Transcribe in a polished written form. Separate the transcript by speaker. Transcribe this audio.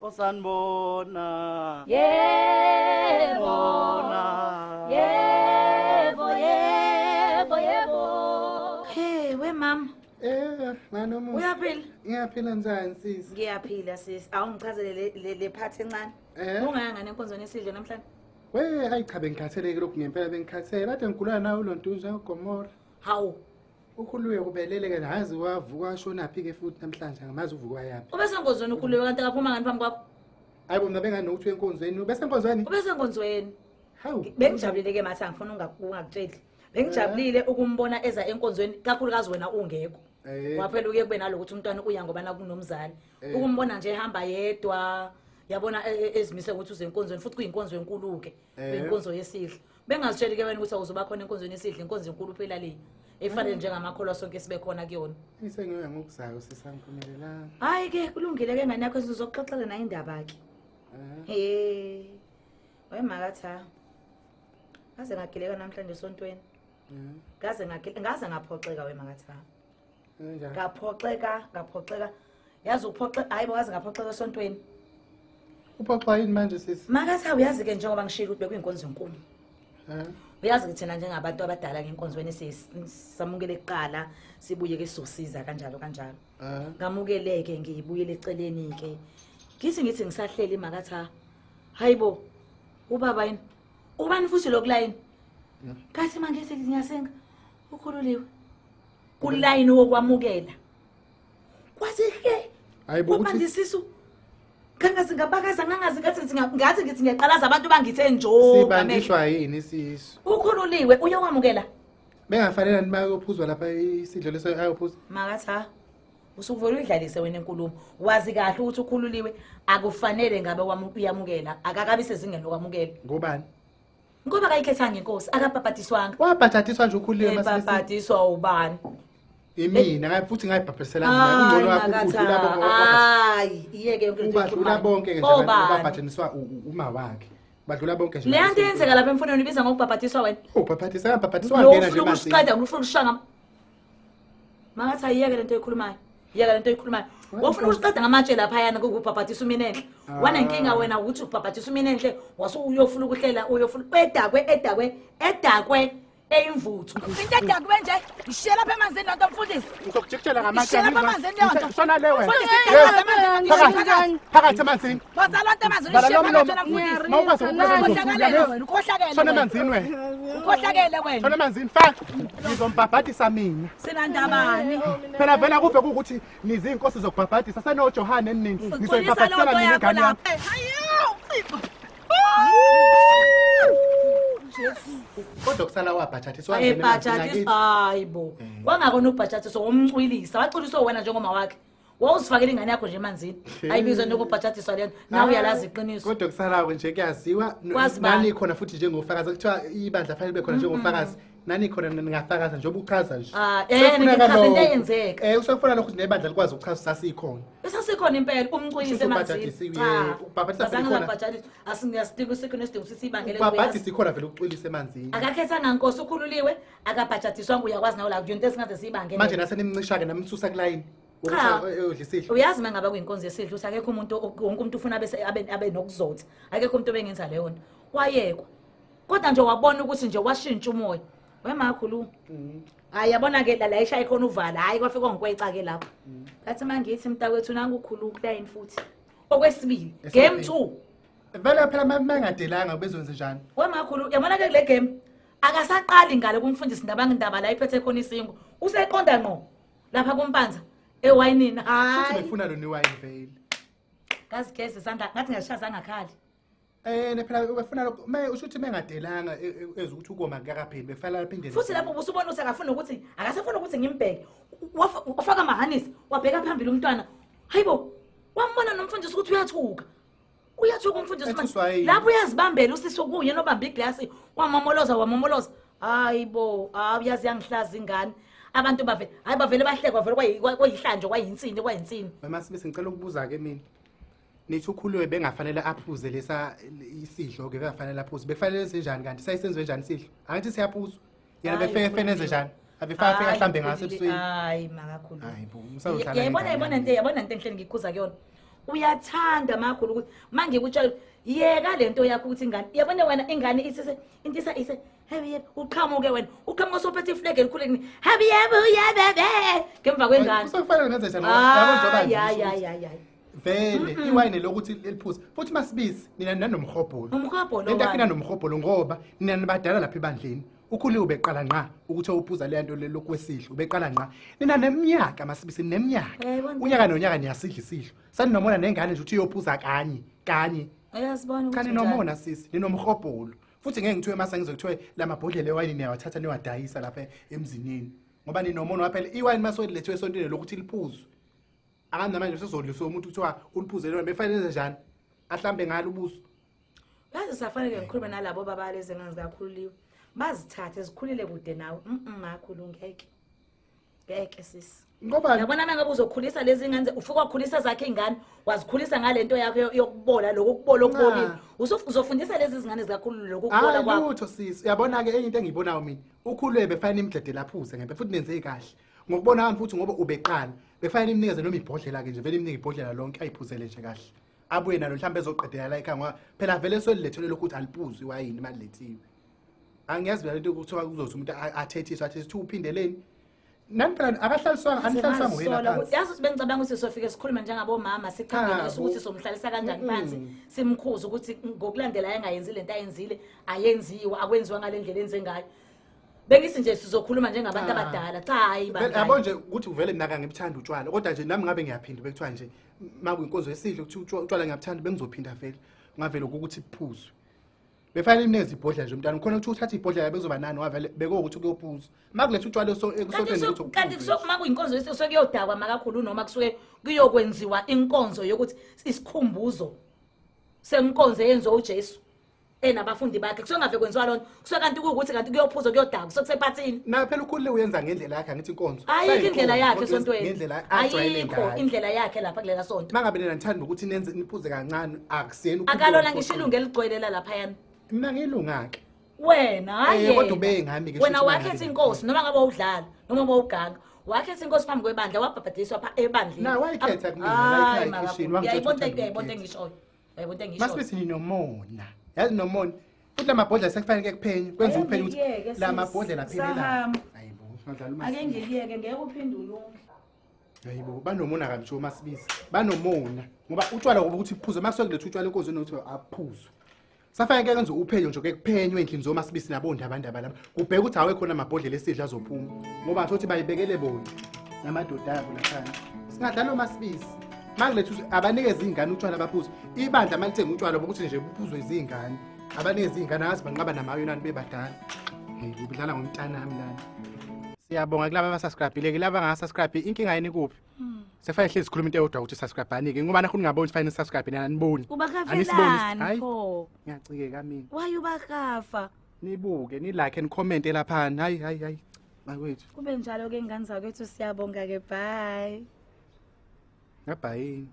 Speaker 1: Osanibona.
Speaker 2: Yebo. Hey, we mama.
Speaker 3: Nganomusa.
Speaker 2: Uyaphila?
Speaker 3: Ngiyaphila njani sisi?
Speaker 2: Ngiyaphila sis. Awungichazele le part encane. Ungayangane enkonzweni yesidlo namhlanje?
Speaker 3: Hayi cha bengikhatheleke lokhu ngempela bengikhathele. Kade ngikhulana nawe lontunja uGomora.
Speaker 2: Hawu.
Speaker 3: Ukhuluye kubelele ke hazi wavuka washona phi ke futhi namhlanje ngamazi uvuka yapi.
Speaker 2: Ubese enkonzweni ukhuluye kanti akaphuma ngani phambi kwakho?
Speaker 3: Hayibo mina benganokuthi enkonzweni. Ubese enkonzweni?
Speaker 2: Ubese enkonzweni.
Speaker 3: Hawu.
Speaker 2: Bengijabulile ke mathi angifuna ungakutsheli. Bengijabulile ukumbona eza enkonzweni kakhulukazi wena ungekho. Waphela uke kube nalokuthi umntwana uya ngoba nakunomzali. Ukumbona nje ehamba yedwa. Yabona ezimise ukuthi uze enkonzweni futhi kuyinkonzo enkulu ke. Inkonzo yesidlo. Bengazitsheli ke wena ukuthi awuzoba khona enkonzweni yesidlo, inkonzo enkulu phela le. Efanele njengamakholwa sonke sibe khona kuyona.
Speaker 3: Isengiwe ngokuzayo sisamkhumelelanga.
Speaker 2: Hayi ke kulungile ke ngane yakho sizoxoxela na indaba ke. Wemakatha. Ngaze ngagileka namhlanje esontweni. Ngaze ngaphoxeka wemakatha. Ngaphoxeka. Yazi uphoxeka, hayibo ngaze ngaphoxeka esontweni.
Speaker 3: Uphoxa yini manje sisi?
Speaker 2: Makatha uyazi ke njengoba ngishilo ukuthi bekuyinkonzo enkulu. Uyazi ukuthi thina njengabantu abadala ngenkonzweni samukele eqala sibuye ke sizosiza kanjalo. Ngamukeleke ngiyibuyele eceleni ke. Ngithi ngisahleli makatha. Hayibo. Ubaba yini? Ubani futhi lokulayini? Kathi manje ngiyasenga. Ukhululiwe. Kulayini wokwamukela. Kwathi ke.
Speaker 3: Hayibo uthi
Speaker 2: bandisisu. Ngangazingabakaza ngathi ngithi ngiyaqalaza abantu bangithe njo.
Speaker 3: Sibandishwa yini sisu?
Speaker 2: Ukhululiwe uyokwamukela.
Speaker 3: Bengafanele nimayophuzwa lapha isidlo leso ayophuza.
Speaker 2: Makatha. Usukuvela udlalise wena enkulumo. Wazi kahle ukuthi ukhululiwe akufanele ngabe uyamukela. Akakabi sezingeni lokwamukela.
Speaker 3: Ngobani?
Speaker 2: Ngoba kayikhethanga inkosi akabhabhatiswanga.
Speaker 3: Wabhabhatiswa nje ukhululiwe
Speaker 2: masisi. Ebhabhatiswa ubani?
Speaker 3: Mina ngabe futhi ngayibhabhatiselana ungcono wakho ukudlula bonke.
Speaker 2: Hayi, iyeke yonke into.
Speaker 3: Badlula bonke nje babhabhatiswa uma wakhe. Badlula bonke nje.
Speaker 2: Le nto yenzeka lapha emfundweni ibiza ngokubhabhatiswa wena.
Speaker 3: Ubhabhatiswa ngena nje manje.
Speaker 2: Uqeda ukushanga. Makatha iyeke lento ekhulumayo. Wofuna ukuqeda ngamatshe lapha yana ukubhabhathisa uminenhle. Wana inkinga wena ukuthi ubhabhathisa uminenhle wasu uyofuna ukuhlela uyofuna edakwe eyimvuthu.
Speaker 4: Into edakwe nje ishela lapha emanzini lonto mfundisi.
Speaker 3: Ngizokujikela ngamatshe.
Speaker 4: Ishela lapha emanzini lonto.
Speaker 3: Shona le wena. Phakathi emanzini.
Speaker 4: Baza lonto emanzini ishela phakathi mfundisi.
Speaker 3: Mawukaze
Speaker 4: ukhohlakele.
Speaker 3: Shona emanzini wena.
Speaker 4: Ukhohlakele wena.
Speaker 3: Shona emanzini faka. Ngizombhabhathisa mina.
Speaker 4: Sina ndabani?
Speaker 3: Phela vela kuve ukuthi nizinkosi zokubhabhathisa senoJohane eningi. Ngizoyibhabhatisela mina ingane yami. Kodwa kusala wabhathatiswa
Speaker 2: ebhathatiswa hayibo. Wangakona ubhathatiswa ngomcwilisa. Waculiswa wena njengoma wakhe. Wawuzifakela ingane yakho nje emanzini. Ayibizwa nokubhathatiswa lento. Nawe uyalazi iqiniso.
Speaker 3: Kodwa kusala nje kuyaziwa nani khona futhi njengofakazi kuthiwa ibandla fanele bekhona njengofakazi. Nani khona ningafakaza njengoba uchaza nje.
Speaker 2: Ngichaza into eyenzeka.
Speaker 3: Usefuna lokho nebandla likwazi ukuchaza sasikhona.
Speaker 2: Esasikhona impela umcwilisa emanzini.
Speaker 3: Ubhabhathisa sikhona.
Speaker 2: Asingiyastika usikho nesidingo sisibangele
Speaker 3: ubhabhathisa sikhona vele ukucwilisa emanzini.
Speaker 2: Akakhethanga nkosi ukhululiwe, akabhathatiswanga uyawazi nawe la kuyonto esingaze sibangele.
Speaker 3: Manje nase nimncisha ke namsusa kulayini.
Speaker 2: Uyazi mangaba kuyinkonzo yesidlo akekho umuntu wonke umuntu ufuna bese abe nokuzotha. Akekho umuntu obengenza leyo nto. Wayekwa. Kodwa nje wabona ukuthi nje washintsha umoya. Wemakhulu. Hayi yabona ke la ishaya ikhona uvala. Hayi kwafika ngikweca ke lapho. Ngathi mangithi mntakwethu nangu ukhulu ukulayini futhi. Okwesibili, game 2.
Speaker 3: Vele phela mangadelanga bezwenze njani?
Speaker 2: Wemakhulu yabona ke kule game akasaqali ngale kumfundisi indaba la iphethe khona isingo. Useqonda ngqo lapha kumpanza ewayinini.
Speaker 3: Futhi befuna lo niwayini vele.
Speaker 2: Kazi gesi sandla ngathi ngiyashasa ngakhali.
Speaker 3: Phela befuna lokho usho ukuthi mengadelanga ezukuthi ukoma kuyakapheli befala laphindele.
Speaker 2: Futhi lapho usubona ukuthi akafuna ukuthi akasafuna ukuthi ngimbheke. Wafaka amahanisi wabheka phambili umntwana. Hayibo wambona nomfundisi ukuthi uyathuka. Uyathuka umfundisi manje. Lapho uyazibambela usisi kuye nobamba iglass wamamoloza. Hayibo uyazi yangihlaza ingane. Abantu bavele bahlekwa vele kwayihlanje kwayinsini.
Speaker 3: Mama Smith ngicela ukubuza ke mina. Nithi ukhuluwe bengafanele aphuze lesa isidlo ke bengafanele aphuze. Bekufanele senjani kanti sayisenziwe njani isidlo? Angithi siyaphuzwa. Yena befeneze njani? Abefaka ahlambe ngaso ebusweni.
Speaker 2: Hayi makakhulu.
Speaker 3: Hayibo, umsawudlala.
Speaker 2: Yabona into enhle ngikuza kuyona. uyathanda makhulu ukuthi mangikutshela yeka lento yakho ukuthi ingane yabona wena ingane isise intisa ise happy yebo uqhamuke wena uqhamuka sophethe iflag elikhulekini happy yebo uyabebe ngemva kwengane
Speaker 3: kufanele ngenze njalo yabo njengoba
Speaker 2: ya
Speaker 3: vele iwayini lokuthi eliphuza futhi masibisi nina nanomhobholo
Speaker 2: umkhobholo
Speaker 3: into yakina nomhobholo ngoba nina nibadala lapha ebandleni ukhuli ubeqala nqa ukuthi uphuza le nto lokwesidlo ubeqala nqa nina neminyaka masibisi neminyaka unyaka nonyaka niyasidla isidlo saninomona nengane nje uthi uyophuza kanye
Speaker 2: uyasibona
Speaker 3: ukuthi ninomona sisi ninomhobholo futhi ngeke ngithiwe mase ngizokuthiwe lamabhodlela ewayini niyawathatha niwadayisa lapha emzinini ngoba ninomona waphela iwayini masolethwe esontweni lokuthi liphuzwe akanda manje sezodliswa umuntu kuthiwa uliphuze lona befanele njani ahlambe ngalo ubuso
Speaker 2: yazi safanele ngikhuluma nalabo baba lezi ngane zikakhululiwe bazithathe zikhulile kude nawe makhulu ngeke sisi
Speaker 3: ngoba
Speaker 2: yabona manje uzokhulisa lezi ngane ufuka ukukhulisa zakhe ingane wazikhulisa ngalento yakho yokubola lokubola okubolile uzofundisa lezi zingane zikakhulu lokubola kwakho
Speaker 3: lutho sisi uyabona ke enye into engiyibonayo mina ukhulwe befanele imdlede laphuze ngembe futhi nenze kahle ngokubona abantu futhi ngoba ubeqala befanele imnikeze noma ibhodlela ke nje vele imnike ibhodlela lonke ayiphuzele nje kahle abuye nalo mhlambe ezoqedela la ekhaya ngoba phela vele solilethele lokuthi aliphuzwe iwayini malilethiwe angiyazi vele into ukuthi kuzothi umuntu athethiswa athi uphindeleni nani phela akahlaliswanga anihlaliswanga wena phansi
Speaker 2: yazi bengicabanga ukuthi sofika sikhuluma njengabomama sichangele ukuthi somhlalisa kanjani phansi simkhuza ukuthi ngokulandela ayengayenzi lento ayenzile ayenziwa akwenziwa ngalendlela enze ngayo bengisi nje sizokhuluma njengabantu abadala cha hayi
Speaker 3: bangani yabo nje ukuthi uvele mina ngangibthanda utshwala kodwa nje nami ngabe ngiyaphinda bekuthiwa nje makuyinkonzo yesidlo ukuthi utshwala ngiyabthanda bengizophinda vele ngavele ukuthi kuphuzwe befanele imnezi ibhodlela nje umntana khona ukuthi uthatha ibhodlela bezoba nani wavele bekokuthi kuyophuzwa makulethe utshwala ekusokeni ukuthi
Speaker 2: kanti makuyinkonzo yesidlo sokuyodakwa makakhulu noma kusuke kuyokwenziwa inkonzo yokuthi isikhumbuzo senkonzo yenziwa uJesu enabafundi bakhe kusengave kwenziwa lonto kusuka kanti ukuthi kanti kuyophuzwa kuyodakwa sokusephathini
Speaker 3: na phela ukhulile uyenza ngendlela yakhe angithi inkonzo
Speaker 2: ayikho indlela yakhe esontweni
Speaker 3: ngendlela ajwayele ngayo
Speaker 2: ayikho indlela yakhe lapha kulela sonto
Speaker 3: mangabe nina nithanda ukuthi nenze niphuze kancane akusiyeni
Speaker 2: akalona ngishilunge eligcwelela lapha yana
Speaker 3: mina ngilunga ke
Speaker 2: wena hayi
Speaker 3: kodwa ube ngami ke
Speaker 2: wena wakhetha inkosi noma ngabe udlala noma ngabe uganga wakhetha inkosi phambi kwebandla wabhabhadiswa pha ebandleni
Speaker 3: na wayikhetha kumina la ekhishini
Speaker 2: yayibonta engishoyo yayibonta engishoyo
Speaker 3: masibisi ninomona yazi nomona futhi lamabhodlela sekufanele kuphenye kwenza uphenye ukuthi lamabhodlela aphelela hayibo ngadlala uma
Speaker 2: ake ngiliyeke ngeke uphendule
Speaker 3: hayibo banomona kamsho masibisi banomona ngoba utshwala ngoba ukuthi kuphuze makusokuletha utshwala inkozi nokuthi aphuzwe safanele kenze uphenyo nje kuphenywe endlini zomasibisi nabonda abantu abalapha kubheka ukuthi awe khona amabhodlela esidla azophuma ngoba ngisho ukuthi bayibekele bona namadoda abo lapha singadlala omasibisi makulethu abanikeza ingane utshwala baphuza ibandla malithenga utshwala ukuthi nje buphuzwe izingane abanikeza ingane azi banqaba namayonani bebadala hey ubudlala ngomntanami nani siyabonga kulabo abasubscribe ke laba ngasubscribe inkinga yini kuphi sefanele hlezi sikhuluma into eyodwa ukuthi subscribe anike ngoba nakhona ngaboni fanele subscribe nina niboni
Speaker 2: ubakafelani pho
Speaker 3: ngiyacikeka mina
Speaker 2: why ubakafa
Speaker 3: nibuke ni like and comment lapha hayi bakwethu
Speaker 2: kube njalo ke ingane zakwethu siyabonga ke bye
Speaker 3: bye